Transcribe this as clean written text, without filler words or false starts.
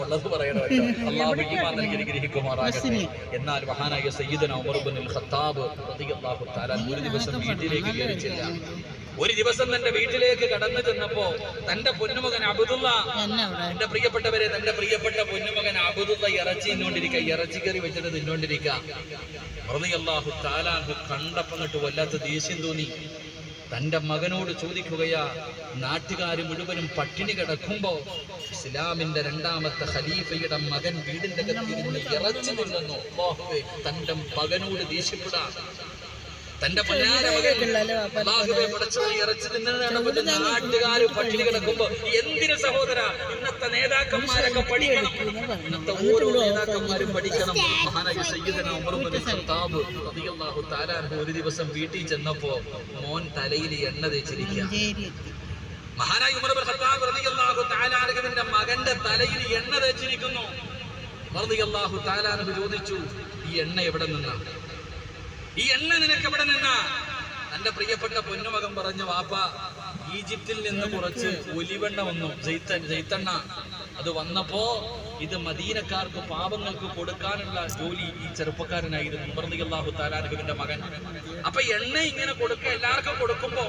ഉള്ളത് പറയണോ? അള്ളാഹു ഈമാൻ നൽകി അനുഗ്രഹിക്കുമാറാകട്ടെ. എന്നാൽ മഹാനായ സയ്യിദുനാ ഉമർ ഇബ്നുൽ ഖത്താബ് റളിയല്ലാഹു തആല ഒരു ദിവസം വീട്ടിലേക്ക് കയറിച്ചില്ല. ഒരു ദിവസം തന്റെ വീട്ടിലേക്ക് കടന്നു ചെന്നപ്പോ തന്റെ പൊന്നുമകൻ അബ്ദുള്ള, എന്റെ പ്രിയപ്പെട്ടവരെ, തന്റെ പ്രിയപ്പെട്ട പൊന്നുമകൻ അബ്ദുള്ള ഇറച്ചി തിന്നോണ്ടിരിക്കുക, ഇറച്ചിക്കറി വെച്ചിട്ട് തിന്നോണ്ടിരിക്കുക. റളിയല്ലാഹു തആല കണ്ടപ്പോ വല്ലാത്ത ദേഷ്യം തോന്നി. തന്റെ മകനോട് ചോദിക്കുകയാ, നാട്ടുകാർ മുഴുവനും പട്ടിണി കിടക്കുമ്പോ ഇസ്ലാമിന്റെ രണ്ടാമത്തെ ഖലീഫയുടെ മകൻ വീടിന്റെ അകത്തിരുന്ന് ഇറച്ചി തിന്നുന്നു. അല്ലാഹുവേ, തന്റെ മകനോട് ദേഷ്യപ്പെടാ. തന്റെ ഇറച്ചി തിന്നുന്നതാണ് നാട്ടുകാര് പട്ടിണി കിടക്കുമ്പോ. എന്തിന് സഹോദര? ഇന്നത്തെ നേതാക്കന്മാരൊക്കെ പഠിക്കണം, ഇന്നത്തെ ഓരോ നേതാക്കന്മാരും പഠിക്കണം. മഹാനായ സയ്യിദുനാ ഉമർ ഇബ്നുൽ ഖത്താബ് റളിയല്ലാഹു തആല ഒരു ദിവസം വീട്ടിൽ ചെന്നപ്പോ മോൻ തലയിൽ എണ്ണ തേച്ചിരിക്കുക. മഹാനായ ഉമർ ഇബ്നുൽ ഖത്താബ് റളിയല്ലാഹു തആല അൻഹുവിന്റെ മകന്റെ തലയിൽ എണ്ണ തേച്ചിരിക്കുന്നു. റളിയല്ലാഹു തആല അൻഹു ചോദിച്ചു, ഈ എണ്ണ എവിടെ നിന്നാ? ഈ എണ്ണ നിനക്ക് എവിടെ നിന്നാ? തന്റെ പ്രിയപ്പെട്ട പൊന്നുമകൻ പറഞ്ഞു, വാപ്പ, ഈജിപ്തിൽ നിന്ന് കുറച്ച് ഒലിവെണ്ണ വന്നു, ജെയ്ത്തെണ്ണ. അത് വന്നപ്പോ ഇത് മദീനക്കാർക്ക്, പാവങ്ങൾക്ക് കൊടുക്കാനുള്ള ജോലി ഈ ചെറുപ്പക്കാരനായിരുന്നു റളിയല്ലാഹു തആല അൻഹുവിന്റെ മകൻ. അപ്പൊ എണ്ണ ഇങ്ങനെ കൊടുക്കുക, എല്ലാവർക്കും കൊടുക്കുമ്പോ